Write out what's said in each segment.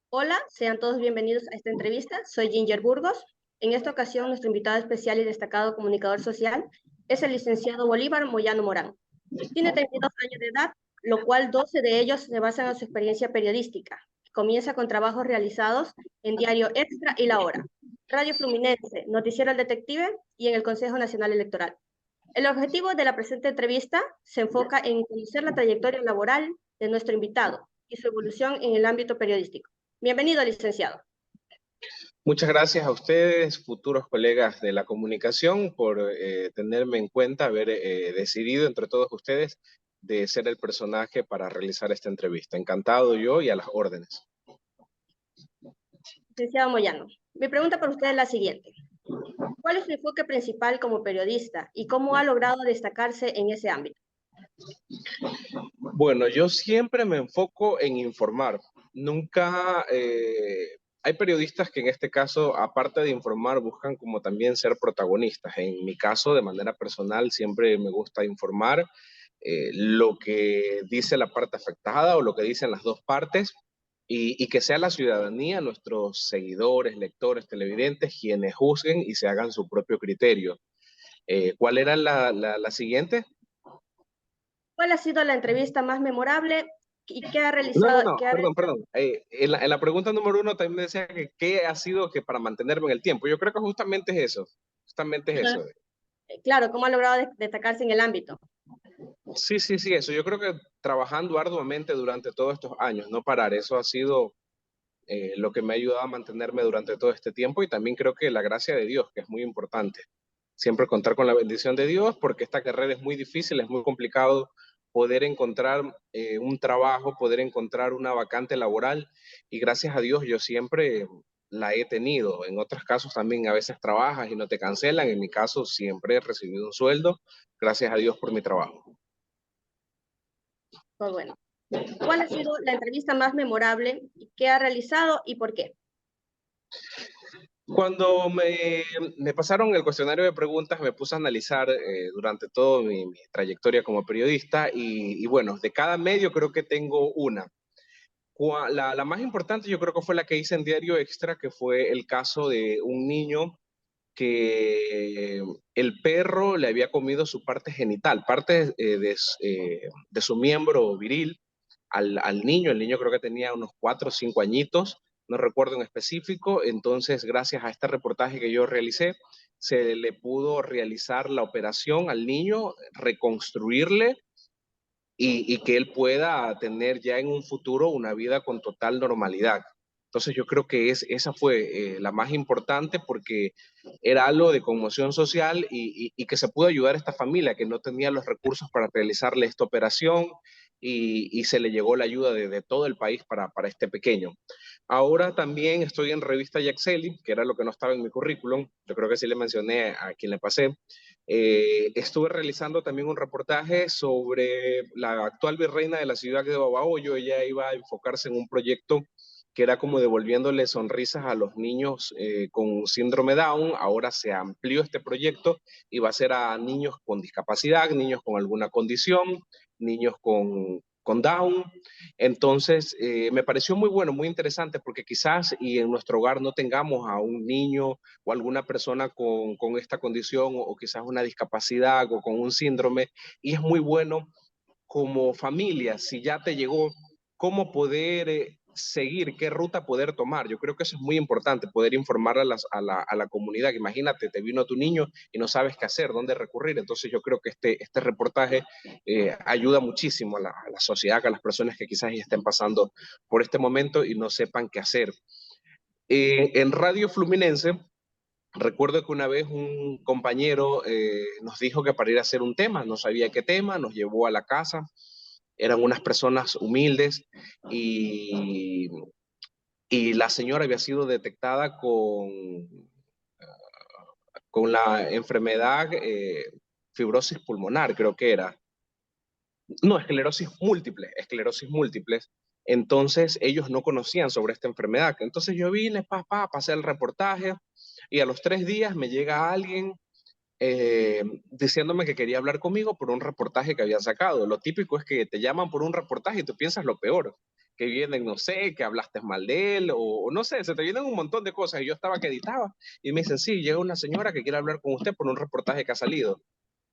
Hola, sean todos bienvenidos a esta entrevista. Soy Ginger Burgos. En esta ocasión, nuestro invitado especial y destacado comunicador social es el licenciado Bolívar Moyano Morán. Tiene 32 años de edad, lo cual 12 de ellos se basan en su experiencia periodística. Comienza con trabajos realizados en Diario Extra y La Hora, Radio Fluminense, Noticiero El Detective y en el Consejo Nacional Electoral. El objetivo de la presente entrevista se enfoca en conocer la trayectoria laboral de nuestro invitado y su evolución en el ámbito periodístico. Bienvenido, licenciado. Muchas gracias a ustedes, futuros colegas de la comunicación, por tenerme en cuenta, haber decidido entre todos ustedes de ser el personaje para realizar esta entrevista. Encantado yo y a las órdenes. Licenciado Moyano, mi pregunta para usted es la siguiente. ¿Cuál es su enfoque principal como periodista y cómo ha logrado destacarse en ese ámbito? Bueno, yo siempre me enfoco en informar. Nunca... hay periodistas que en este caso, aparte de informar, buscan como también ser protagonistas. En mi caso, de manera personal, siempre me gusta informar lo que dice la parte afectada o lo que dicen las dos partes y que sea la ciudadanía, nuestros seguidores, lectores, televidentes, quienes juzguen y se hagan su propio criterio. ¿Cuál era la siguiente? ¿Cuál ha sido la entrevista más memorable y qué ha No, realizado? no, perdón. En la pregunta número uno también me decía que qué ha sido que para mantenerme en el tiempo. Yo creo que justamente es eso. Justamente es eso. Claro, ¿cómo ha logrado destacarse en el ámbito? Sí, eso. Yo creo que trabajando arduamente durante todos estos años, no parar, eso ha sido lo que me ha ayudado a mantenerme durante todo este tiempo y también creo que la gracia de Dios, que es muy importante. Siempre contar con la bendición de Dios porque esta carrera es muy difícil, es muy complicado poder encontrar un trabajo, poder encontrar una vacante laboral y gracias a Dios yo siempre la he tenido. En otros casos también a veces trabajas y no te cancelan. En mi caso siempre he recibido un sueldo. Gracias a Dios por mi trabajo. Pues bueno, ¿cuál ha sido la entrevista más memorable y qué ha realizado y por qué? Cuando me pasaron el cuestionario de preguntas, me puse a analizar durante toda mi trayectoria como periodista y bueno, de cada medio creo que tengo una. La más importante yo creo que fue la que hice en Diario Extra, que fue el caso de un niño que el perro le había comido su parte genital, parte de su miembro viril al niño. El niño creo que tenía unos 4 o 5 añitos, no recuerdo en específico. Entonces, gracias a este reportaje que yo realicé, se le pudo realizar la operación al niño, reconstruirle y que él pueda tener ya en un futuro una vida con total normalidad. Entonces yo creo que esa fue la más importante porque era algo de conmoción social y que se pudo ayudar a esta familia que no tenía los recursos para realizarle esta operación y se le llegó la ayuda de todo el país para este pequeño. Ahora también estoy en revista Yaxeli, que era lo que no estaba en mi currículum. Yo creo que sí le mencioné a quien le pasé. Estuve realizando también un reportaje sobre la actual virreina de la ciudad de Babahoyo. Ella iba a enfocarse en un proyecto que era como devolviéndole sonrisas a los niños con síndrome Down. Ahora se amplió este proyecto y va a ser a niños con discapacidad, niños con alguna condición, niños con Down. Entonces, me pareció muy bueno, muy interesante, porque quizás y en nuestro hogar no tengamos a un niño o alguna persona con esta condición o quizás una discapacidad o con un síndrome, y es muy bueno como familia, si ya te llegó, cómo poder seguir, qué ruta poder tomar. Yo creo que eso es muy importante, poder informar a la comunidad. Imagínate, te vino tu niño y no sabes qué hacer, dónde recurrir. Entonces yo creo que este reportaje ayuda muchísimo a la sociedad, a las personas que quizás ya estén pasando por este momento y no sepan qué hacer. En Radio Fluminense, recuerdo que una vez un compañero nos dijo que para ir a hacer un tema, no sabía qué tema, nos llevó a la casa, eran unas personas humildes y, y la señora había sido detectada con la enfermedad fibrosis pulmonar, creo que era. No, esclerosis múltiples. Entonces ellos no conocían sobre esta enfermedad. Entonces yo vine, pasé el reportaje y a los 3 días me llega alguien diciéndome que quería hablar conmigo por un reportaje que había sacado. Lo típico es que te llaman por un reportaje y tú piensas lo peor, que vienen, no sé, que hablaste mal de él, o no sé, se te vienen un montón de cosas. Y yo estaba que editaba y me dicen, sí, llega una señora que quiere hablar con usted por un reportaje que ha salido.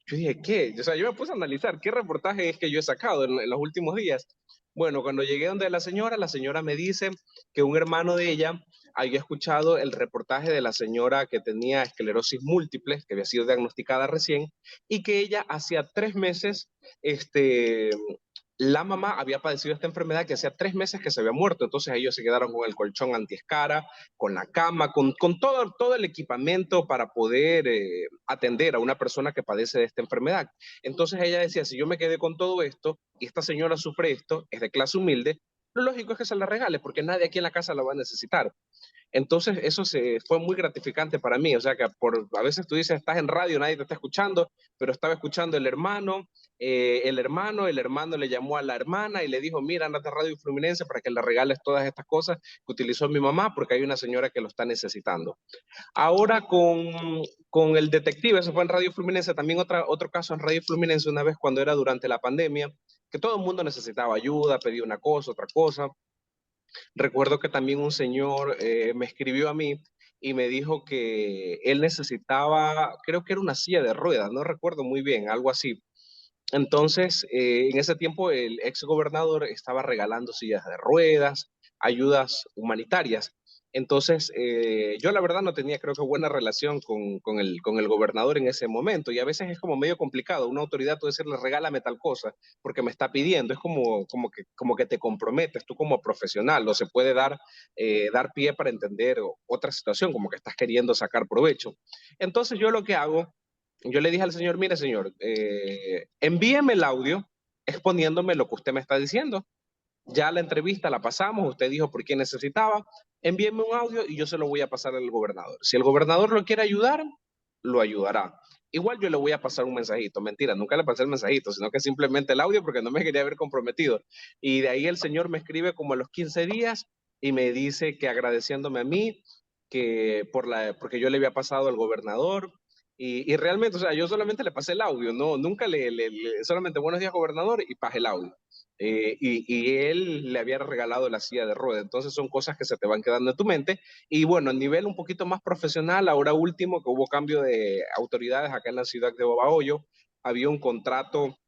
Yo dije, ¿qué? O sea, yo me puse a analizar qué reportaje es que yo he sacado en los últimos días. Bueno, cuando llegué donde la señora me dice que un hermano de ella había escuchado el reportaje de la señora que tenía esclerosis múltiple, que había sido diagnosticada recién, y que ella hacía 3 meses, la mamá había padecido esta enfermedad que hacía 3 meses que se había muerto. Entonces ellos se quedaron con el colchón antiescara, con la cama, con todo el equipamiento para poder atender a una persona que padece de esta enfermedad. Entonces ella decía, si yo me quedé con todo esto y esta señora sufre esto, es de clase humilde, lo lógico es que se la regale porque nadie aquí en la casa la va a necesitar. Entonces, eso fue muy gratificante para mí. O sea, que a veces tú dices, estás en radio, nadie te está escuchando, pero estaba escuchando el hermano le llamó a la hermana y le dijo, mira, andate a Radio Fluminense para que le regales todas estas cosas que utilizó mi mamá, porque hay una señora que lo está necesitando. Ahora con el detective, eso fue en Radio Fluminense, también otro caso en Radio Fluminense, una vez cuando era durante la pandemia, que todo el mundo necesitaba ayuda, pedía una cosa, otra cosa. Recuerdo que también un señor me escribió a mí y me dijo que él necesitaba, creo que era una silla de ruedas, no recuerdo muy bien, algo así. Entonces, en ese tiempo el ex gobernador estaba regalando sillas de ruedas, ayudas humanitarias. Entonces, yo la verdad no tenía, creo que, buena relación con el gobernador en ese momento. Y a veces es como medio complicado. Una autoridad, tú decirle, regálame tal cosa, porque me está pidiendo. Es como que te comprometes tú como profesional. O se puede dar pie para entender otra situación, como que estás queriendo sacar provecho. Entonces, yo lo que hago, yo le dije al señor, mire señor, envíeme el audio exponiéndome lo que usted me está diciendo. Ya la entrevista la pasamos, usted dijo por qué necesitaba, envíeme un audio y yo se lo voy a pasar al gobernador. Si el gobernador lo quiere ayudar, lo ayudará. Igual yo le voy a pasar un mensajito, mentira, nunca le pasé el mensajito, sino que simplemente el audio porque no me quería ver comprometido. Y de ahí el señor me escribe como a los 15 días y me dice que agradeciéndome a mí, porque yo le había pasado al gobernador, y realmente, o sea, yo solamente le pasé el audio, no, nunca solamente buenos días gobernador y pasé el audio. Y él le había regalado la silla de ruedas. Entonces son cosas que se te van quedando en tu mente. Y bueno, a nivel un poquito más profesional, ahora último que hubo cambio de autoridades acá en la ciudad de Babahoyo, había un contrato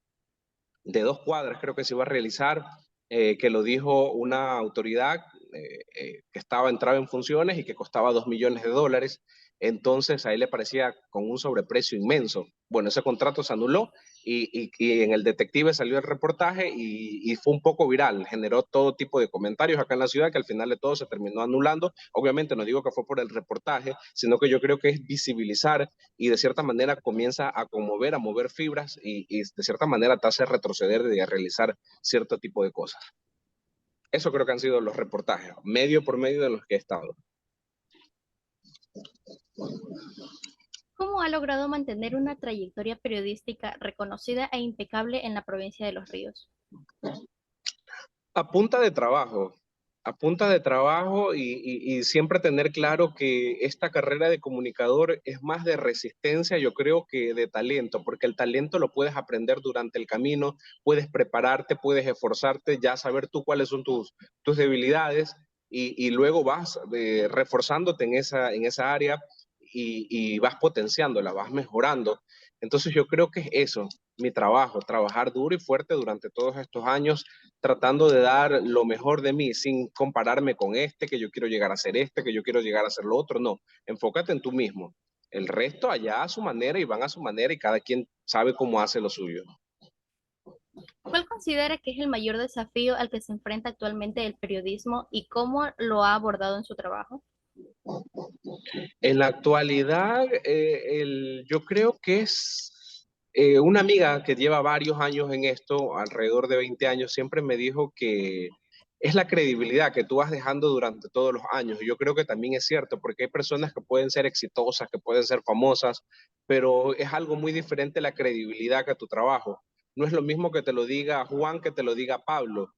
de 2 cuadras, creo que se iba a realizar, que lo dijo una autoridad que entraba en funciones y que costaba $2 millones. Entonces a él le parecía con un sobreprecio inmenso. Bueno, ese contrato se anuló y en el detective salió el reportaje y fue un poco viral, generó todo tipo de comentarios acá en la ciudad que al final de todo se terminó anulando. Obviamente no digo que fue por el reportaje, sino que yo creo que es visibilizar y de cierta manera comienza a conmover, a mover fibras y de cierta manera te hace retroceder de realizar cierto tipo de cosas. Eso creo que han sido los reportajes, medio por medio de los que he estado. ¿Cómo ha logrado mantener una trayectoria periodística reconocida e impecable en la provincia de Los Ríos? A punta de trabajo, a punta de trabajo y siempre tener claro que esta carrera de comunicador es más de resistencia, yo creo, que de talento, porque el talento lo puedes aprender durante el camino, puedes prepararte, puedes esforzarte, ya saber tú cuáles son tus debilidades y luego vas reforzándote en esa área y vas potenciándola, vas mejorando. Entonces yo creo que es eso, mi trabajo, trabajar duro y fuerte durante todos estos años, tratando de dar lo mejor de mí, sin compararme con este, que yo quiero llegar a ser este, que yo quiero llegar a ser lo otro. No, enfócate en tú mismo. El resto allá a su manera y van a su manera y cada quien sabe cómo hace lo suyo. ¿Cuál considera que es el mayor desafío al que se enfrenta actualmente el periodismo y cómo lo ha abordado en su trabajo? En la actualidad, yo creo que es una amiga que lleva varios años en esto, alrededor de 20 años, siempre me dijo que es la credibilidad que tú vas dejando durante todos los años. Y yo creo que también es cierto, porque hay personas que pueden ser exitosas, que pueden ser famosas, pero es algo muy diferente la credibilidad que tu trabajo. No es lo mismo que te lo diga Juan que te lo diga Pablo.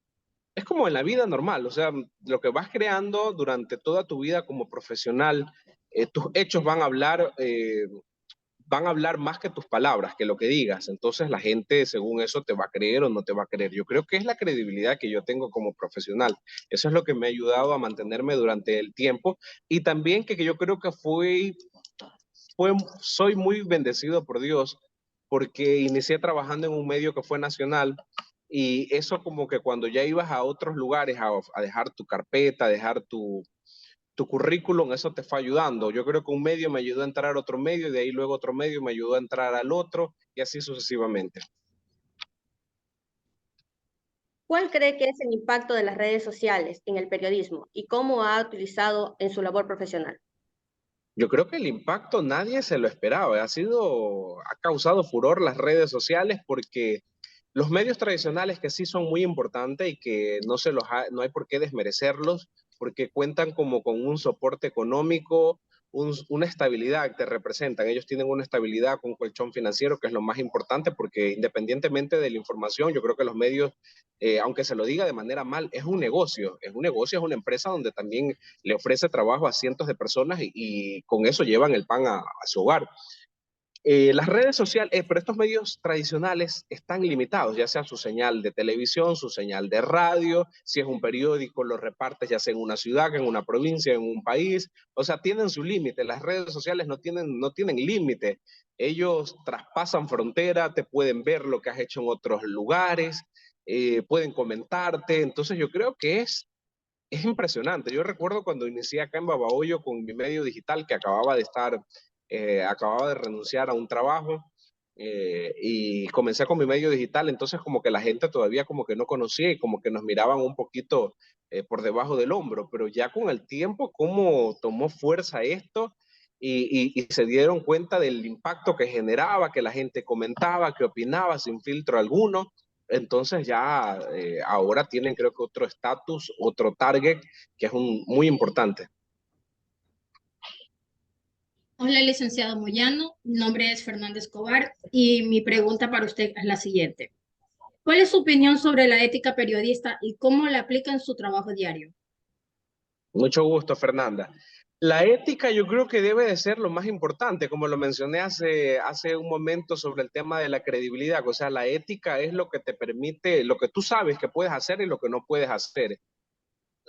Es como en la vida normal, o sea, lo que vas creando durante toda tu vida como profesional, tus hechos van a hablar van a hablar más que tus palabras, que lo que digas. Entonces la gente según eso te va a creer o no te va a creer. Yo creo que es la credibilidad que yo tengo como profesional. Eso es lo que me ha ayudado a mantenerme durante el tiempo y también que yo creo que soy muy bendecido por Dios porque inicié trabajando en un medio que fue nacional y eso como que cuando ya ibas a otros lugares a dejar tu carpeta, a dejar tu currículum, eso te fue ayudando. Yo creo que un medio me ayudó a entrar a otro medio y de ahí luego otro medio me ayudó a entrar al otro y así sucesivamente. ¿Cuál cree que es el impacto de las redes sociales en el periodismo y cómo ha utilizado en su labor profesional? Yo creo que el impacto nadie se lo esperaba. Ha causado furor las redes sociales porque los medios tradicionales que sí son muy importantes y que no hay por qué desmerecerlos porque cuentan como con un soporte económico, una estabilidad que representan. Ellos tienen una estabilidad con un colchón financiero que es lo más importante porque independientemente de la información, yo creo que los medios, aunque se lo diga de manera mal, es una empresa donde también le ofrece trabajo a cientos de personas y con eso llevan el pan a su hogar. Las redes sociales, pero estos medios tradicionales están limitados, ya sea su señal de televisión, su señal de radio, si es un periódico, lo repartes ya sea en una ciudad, en una provincia, en un país, o sea, tienen su límite. Las redes sociales no tienen límite. Ellos traspasan frontera, te pueden ver lo que has hecho en otros lugares, pueden comentarte, entonces yo creo que es impresionante. Yo recuerdo cuando inicié acá en Babahoyo con mi medio digital que acababa de renunciar a un trabajo y comencé con mi medio digital, entonces como que la gente todavía como que no conocía y como que nos miraban un poquito por debajo del hombro, pero ya con el tiempo cómo tomó fuerza esto y se dieron cuenta del impacto que generaba, que la gente comentaba, que opinaba sin filtro alguno. Entonces ya ahora tienen creo que otro estatus, otro target que es muy importante. Hola, licenciado Moyano. Mi nombre es Fernanda Escobar y mi pregunta para usted es la siguiente. ¿Cuál es su opinión sobre la ética periodista y cómo la aplica en su trabajo diario? Mucho gusto, Fernanda. La ética yo creo que debe de ser lo más importante, como lo mencioné hace un momento sobre el tema de la credibilidad. O sea, la ética es lo que te permite, lo que tú sabes que puedes hacer y lo que no puedes hacer.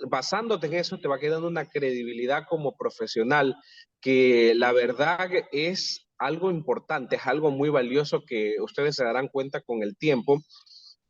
Basándote en eso, te va quedando una credibilidad como profesional que la verdad es algo importante, es algo muy valioso que ustedes se darán cuenta con el tiempo,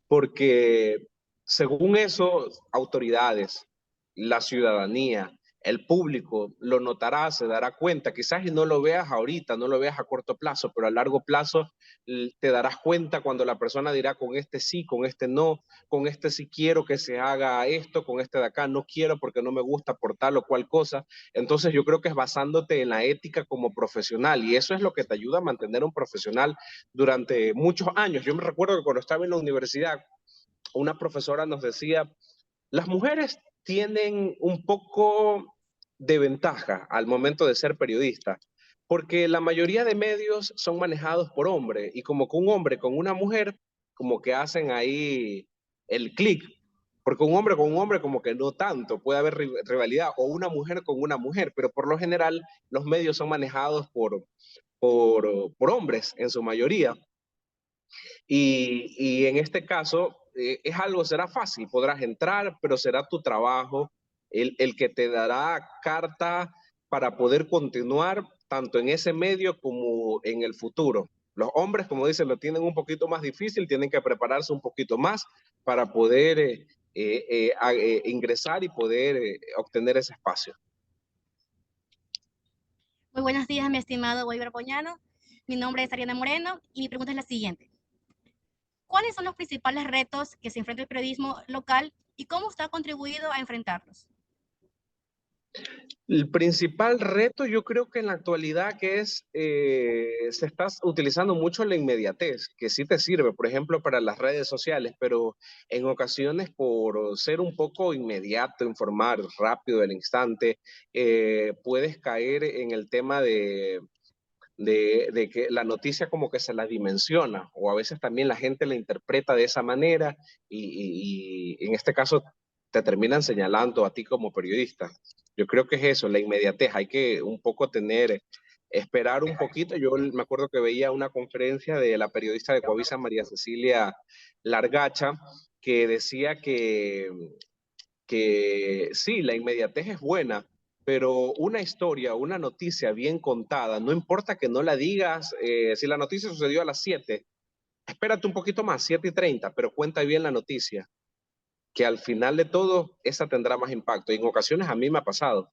porque según eso, autoridades, la ciudadanía, el público lo notará, se dará cuenta, quizás y no lo veas ahorita, no lo veas a corto plazo, pero a largo plazo te darás cuenta cuando la persona dirá con este sí, con este no, con este sí quiero que se haga esto, con este de acá no quiero porque no me gusta por tal o cual cosa. Entonces yo creo que es basándote en la ética como profesional y eso es lo que te ayuda a mantener un profesional durante muchos años. Yo me recuerdo que cuando estaba en la universidad, una profesora nos decía, las mujeres tienen un poco de ventaja al momento de ser periodistas, porque la mayoría de medios son manejados por hombres y como que un hombre con una mujer, como que hacen ahí el clic, porque un hombre con un hombre como que no tanto, puede haber rivalidad, o una mujer con una mujer, pero por lo general los medios son manejados por hombres en su mayoría. Y en este caso será fácil, podrás entrar, pero será tu trabajo el que te dará carta para poder continuar tanto en ese medio como en el futuro. Los hombres, como dicen, lo tienen un poquito más difícil, tienen que prepararse un poquito más para poder ingresar y poder obtener ese espacio. Muy buenos días, mi estimado Wilber Boñano. Mi nombre es Ariana Moreno y mi pregunta es la siguiente. ¿Cuáles son los principales retos que se enfrenta el periodismo local y cómo usted ha contribuido a enfrentarlos? El principal reto yo creo que en la actualidad se está utilizando mucho la inmediatez, que sí te sirve, por ejemplo, para las redes sociales, pero en ocasiones por ser un poco inmediato, informar rápido del instante, puedes caer en el tema de que la noticia como que se la dimensiona o a veces también la gente la interpreta de esa manera y en este caso te terminan señalando a ti como periodista. Yo creo que es eso, la inmediatez. Hay que un poco tener esperar un poquito. Yo me acuerdo que veía una conferencia de la periodista de Coavisa, María Cecilia Largacha, que decía que sí, la inmediatez es buena, pero una historia, una noticia bien contada, no importa que no la digas, si la noticia sucedió a las 7, espérate un poquito más, 7:30, pero cuenta bien la noticia, que al final de todo, esa tendrá más impacto. Y en ocasiones a mí me ha pasado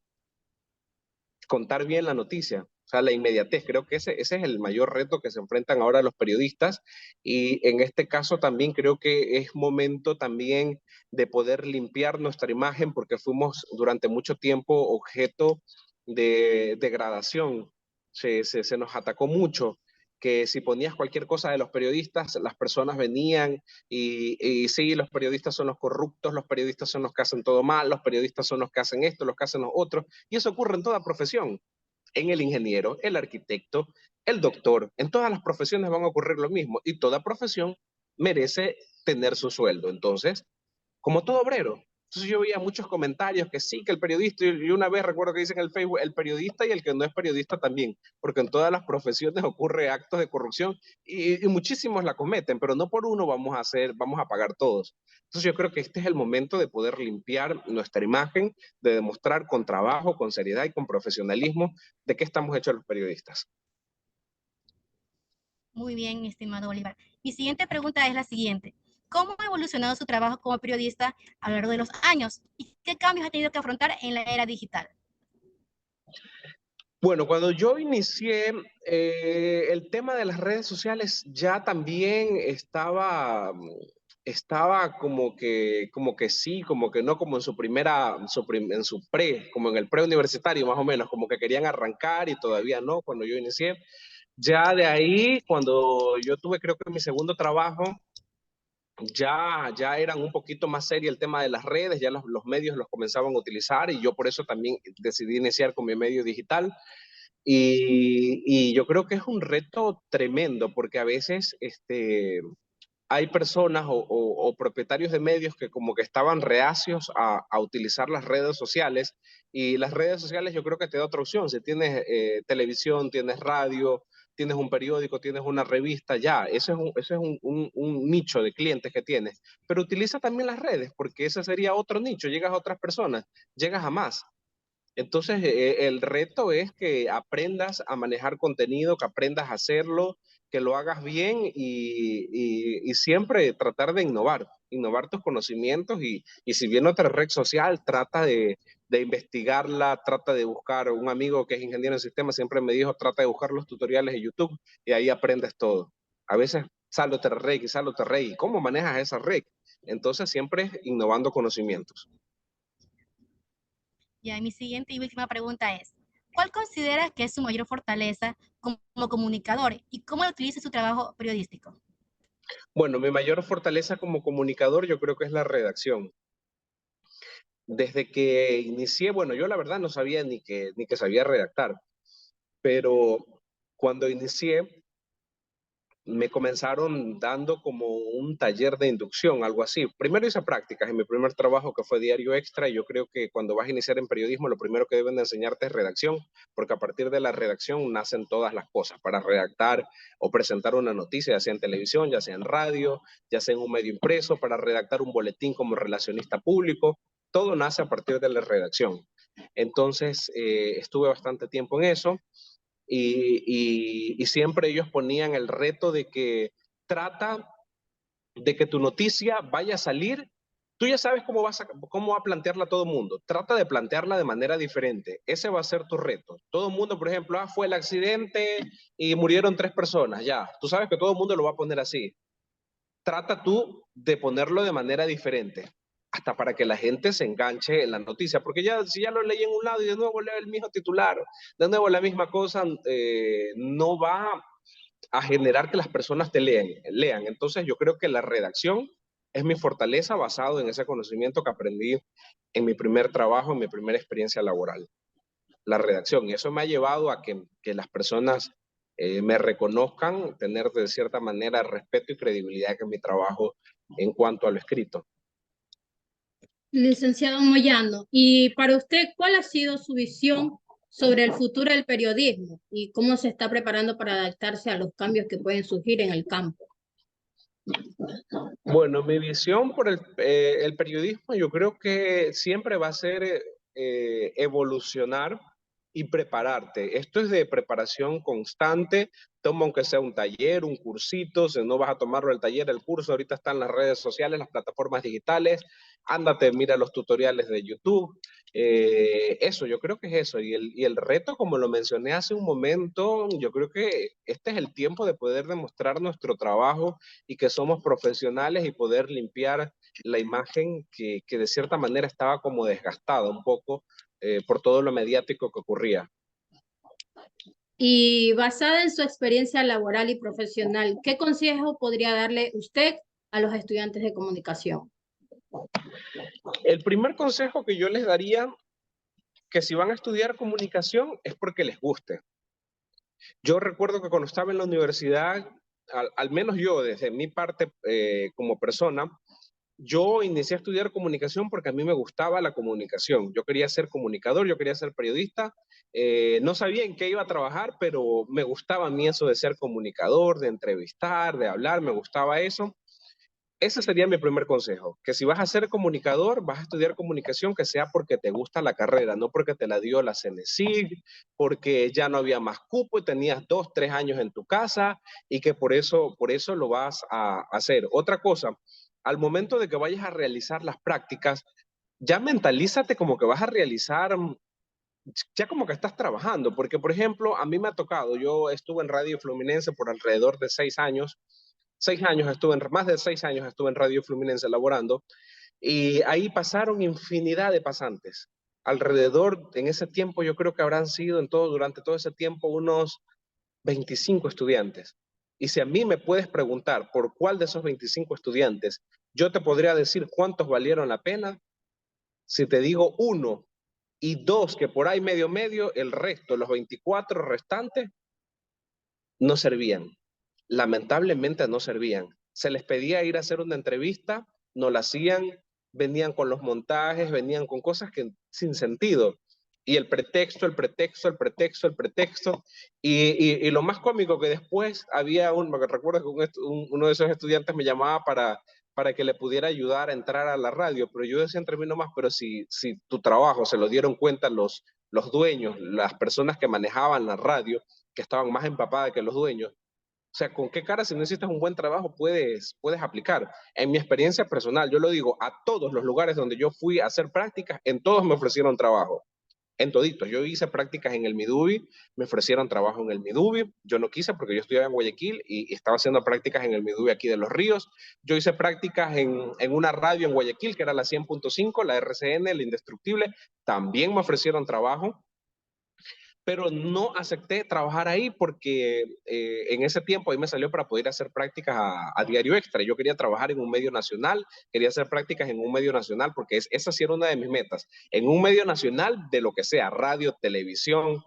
contar bien la noticia, o sea, la inmediatez. Creo que ese es el mayor reto que se enfrentan ahora los periodistas, y en este caso también creo que es momento también de poder limpiar nuestra imagen, porque fuimos durante mucho tiempo objeto de degradación. Se nos atacó mucho, que si ponías cualquier cosa de los periodistas, las personas venían y sí, los periodistas son los corruptos, los periodistas son los que hacen todo mal, los periodistas son los que hacen esto, los que hacen los otros, y eso ocurre en toda profesión, en el ingeniero, el arquitecto, el doctor, en todas las profesiones van a ocurrir lo mismo, y toda profesión merece tener su sueldo. Entonces, como todo obrero. Entonces yo veía muchos comentarios que sí, que el periodista, y una vez recuerdo que dicen en el Facebook, el periodista y el que no es periodista también, porque en todas las profesiones ocurre actos de corrupción y muchísimos la cometen, pero no por uno vamos a pagar todos. Entonces yo creo que este es el momento de poder limpiar nuestra imagen, de demostrar con trabajo, con seriedad y con profesionalismo de qué estamos hechos los periodistas. Muy bien, estimado Bolívar. Mi siguiente pregunta es la siguiente. ¿Cómo ha evolucionado su trabajo como periodista a lo largo de los años? ¿Y qué cambios ha tenido que afrontar en la era digital? Bueno, cuando yo inicié, el tema de las redes sociales ya también estaba como que sí, como que no, como en en su pre, como en el preuniversitario más o menos, como que querían arrancar y todavía no, cuando yo inicié. Ya de ahí, cuando yo tuve creo que mi segundo trabajo, ya eran un poquito más serio el tema de las redes, ya los medios los comenzaban a utilizar, y yo por eso también decidí iniciar con mi medio digital. Y yo creo que es un reto tremendo, porque a veces hay personas o propietarios de medios que como que estaban reacios a utilizar las redes sociales, y las redes sociales yo creo que te da otra opción. Si tienes televisión, tienes radio, tienes un periódico, tienes una revista, ya, ese es un nicho de clientes que tienes, pero utiliza también las redes, porque ese sería otro nicho, llegas a otras personas, llegas a más. Entonces, el reto es que aprendas a manejar contenido, que aprendas a hacerlo, que lo hagas bien, y siempre tratar de innovar tus conocimientos, y si viene otra red social, trata de investigarla, trata de buscar. Un amigo que es ingeniero en sistemas siempre me dijo, trata de buscar los tutoriales de YouTube y ahí aprendes todo. A veces sale otra red y sale otra red, ¿y cómo manejas esa red? Entonces, siempre innovando conocimientos. Ya, mi siguiente y última pregunta es, ¿cuál considera que es su mayor fortaleza como comunicador y cómo utiliza su trabajo periodístico? Bueno, mi mayor fortaleza como comunicador yo creo que es la redacción. Desde que inicié, bueno, yo la verdad no sabía ni que sabía redactar, pero cuando inicié me comenzaron dando como un taller de inducción, algo así. Primero hice prácticas en mi primer trabajo, que fue Diario Extra, y yo creo que cuando vas a iniciar en periodismo, lo primero que deben de enseñarte es redacción, porque a partir de la redacción nacen todas las cosas para redactar o presentar una noticia, ya sea en televisión, ya sea en radio, ya sea en un medio impreso, para redactar un boletín como relacionista público. Todo nace a partir de la redacción. Entonces, estuve bastante tiempo en eso. Y siempre ellos ponían el reto de que trata de que tu noticia vaya a salir. Tú ya sabes cómo va a plantearla todo el mundo. Trata de plantearla de manera diferente. Ese va a ser tu reto. Todo el mundo, por ejemplo, fue el accidente y murieron 3 personas. Ya, tú sabes que todo el mundo lo va a poner así. Trata tú de ponerlo de manera diferente, hasta para que la gente se enganche en la noticia, porque ya si ya lo leí en un lado y de nuevo leo el mismo titular, de nuevo la misma cosa, no va a generar que las personas te lean. Entonces yo creo que la redacción es mi fortaleza, basado en ese conocimiento que aprendí en mi primer trabajo, en mi primera experiencia laboral, la redacción. Y eso me ha llevado a que las personas me reconozcan, tener de cierta manera respeto y credibilidad en mi trabajo en cuanto a lo escrito. Licenciado Moyano, y para usted, ¿cuál ha sido su visión sobre el futuro del periodismo y cómo se está preparando para adaptarse a los cambios que pueden surgir en el campo. Bueno, mi visión por el periodismo yo creo que siempre va a ser evolucionar y prepararte. Esto es de preparación constante. Toma aunque sea un taller, un cursito, si no vas a tomarlo el taller, el curso, ahorita están las redes sociales, las plataformas digitales, ándate, mira los tutoriales de YouTube. Eso, yo creo que es eso. Y el reto, como lo mencioné hace un momento, yo creo que este es el tiempo de poder demostrar nuestro trabajo y que somos profesionales y poder limpiar la imagen que de cierta manera estaba como desgastada un poco por todo lo mediático que ocurría. Y basada en su experiencia laboral y profesional, ¿qué consejo podría darle usted a los estudiantes de comunicación? El primer consejo que yo les daría, que si van a estudiar comunicación es porque les guste. Yo recuerdo que cuando estaba en la universidad, al menos yo, desde mi parte como persona, yo inicié a estudiar comunicación porque a mí me gustaba la comunicación. Yo quería ser comunicador, yo quería ser periodista. No sabía en qué iba a trabajar, pero me gustaba a mí eso de ser comunicador, de entrevistar, de hablar, me gustaba eso. Ese sería mi primer consejo, que si vas a ser comunicador, vas a estudiar comunicación, que sea porque te gusta la carrera, no porque te la dio la CENESIG, porque ya no había más cupo y tenías 2, 3 años en tu casa y que por eso lo vas a hacer. Otra cosa, al momento de que vayas a realizar las prácticas, ya mentalízate como que vas a realizar, ya como que estás trabajando, porque por ejemplo, a mí me ha tocado, yo estuve en Radio Fluminense por alrededor de 6 años, 6 años estuve, más de 6 años estuve en Radio Fluminense laborando y ahí pasaron infinidad de pasantes. Alrededor, en ese tiempo, yo creo que habrán sido durante todo ese tiempo unos 25 estudiantes. Y si a mí me puedes preguntar por cuál de esos 25 estudiantes, yo te podría decir cuántos valieron la pena. Si te digo uno y dos que por ahí medio, el resto, los 24 restantes, no servían. Lamentablemente no servían. Se les pedía ir a hacer una entrevista, no la hacían, venían con los montajes, venían con cosas que sin sentido. Y el pretexto. Y lo más cómico que después había me recuerdo que uno de esos estudiantes me llamaba para que le pudiera ayudar a entrar a la radio, pero yo decía entre mí nomás, pero si tu trabajo se lo dieron cuenta los dueños, las personas que manejaban la radio, que estaban más empapadas que los dueños, o sea, ¿con qué cara si no hiciste un buen trabajo puedes aplicar? En mi experiencia personal, yo lo digo, a todos los lugares donde yo fui a hacer prácticas, en todos me ofrecieron trabajo. En toditos. Yo hice prácticas en el Midubi, me ofrecieron trabajo en el Midubi. Yo no quise porque yo estudiaba en Guayaquil y estaba haciendo prácticas en el Midubi aquí de Los Ríos. Yo hice prácticas en una radio en Guayaquil, que era la 100.5, la RCN, la Indestructible. También me ofrecieron trabajo, pero no acepté trabajar ahí porque en ese tiempo ahí me salió para poder hacer prácticas a Diario Extra. Yo quería trabajar en un medio nacional, quería hacer prácticas en un medio nacional porque esa sí era una de mis metas. En un medio nacional de lo que sea, radio, televisión,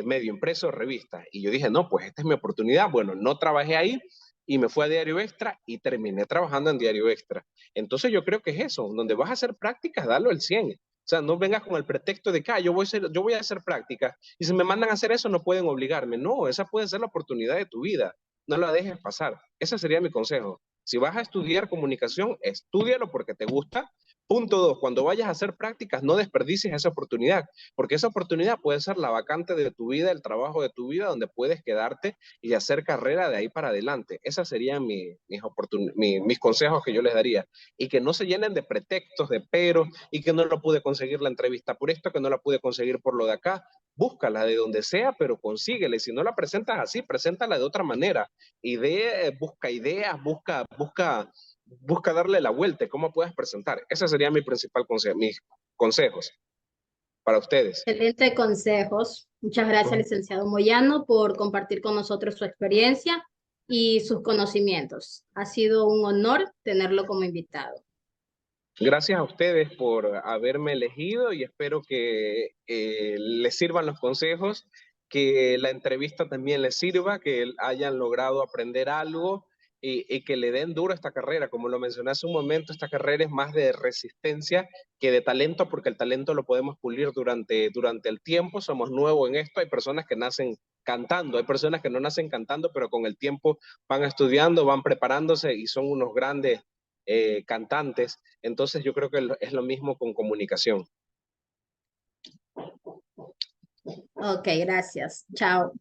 medio impreso, revista. Y yo dije, no, pues esta es mi oportunidad. Bueno, no trabajé ahí y me fui a Diario Extra y terminé trabajando en Diario Extra. Entonces yo creo que es eso, donde vas a hacer prácticas, dalo el 100. O sea, no vengas con el pretexto de que yo voy a hacer prácticas y si me mandan a hacer eso no pueden obligarme. No, esa puede ser la oportunidad de tu vida. No la dejes pasar. Ese sería mi consejo. Si vas a estudiar comunicación, estúdialo porque te gusta. Punto 2, cuando vayas a hacer prácticas, no desperdicies esa oportunidad, porque esa oportunidad puede ser la vacante de tu vida, el trabajo de tu vida, donde puedes quedarte y hacer carrera de ahí para adelante. Esos serían mis consejos que yo les daría. Y que no se llenen de pretextos, de peros, y que no lo pude conseguir la entrevista por esto, que no la pude conseguir por lo de acá. Búscala de donde sea, pero consíguela. Y si no la presentas así, preséntala de otra manera. Busca ideas, busca darle la vuelta, cómo puedes presentar. Ese sería mi principal consejo, mis consejos para ustedes. Excelente consejos. Muchas gracias, licenciado Moyano, por compartir con nosotros su experiencia y sus conocimientos. Ha sido un honor tenerlo como invitado. Gracias a ustedes por haberme elegido y espero que les sirvan los consejos, que la entrevista también les sirva, que hayan logrado aprender algo y que le den duro a esta carrera. Como lo mencioné hace un momento, esta carrera es más de resistencia que de talento, porque el talento lo podemos pulir durante el tiempo. Somos nuevos en esto. Hay personas que nacen cantando, hay personas que no nacen cantando, pero con el tiempo van estudiando, van preparándose y son unos grandes cantantes. Entonces yo creo que es lo mismo con comunicación. Ok, gracias. Chao.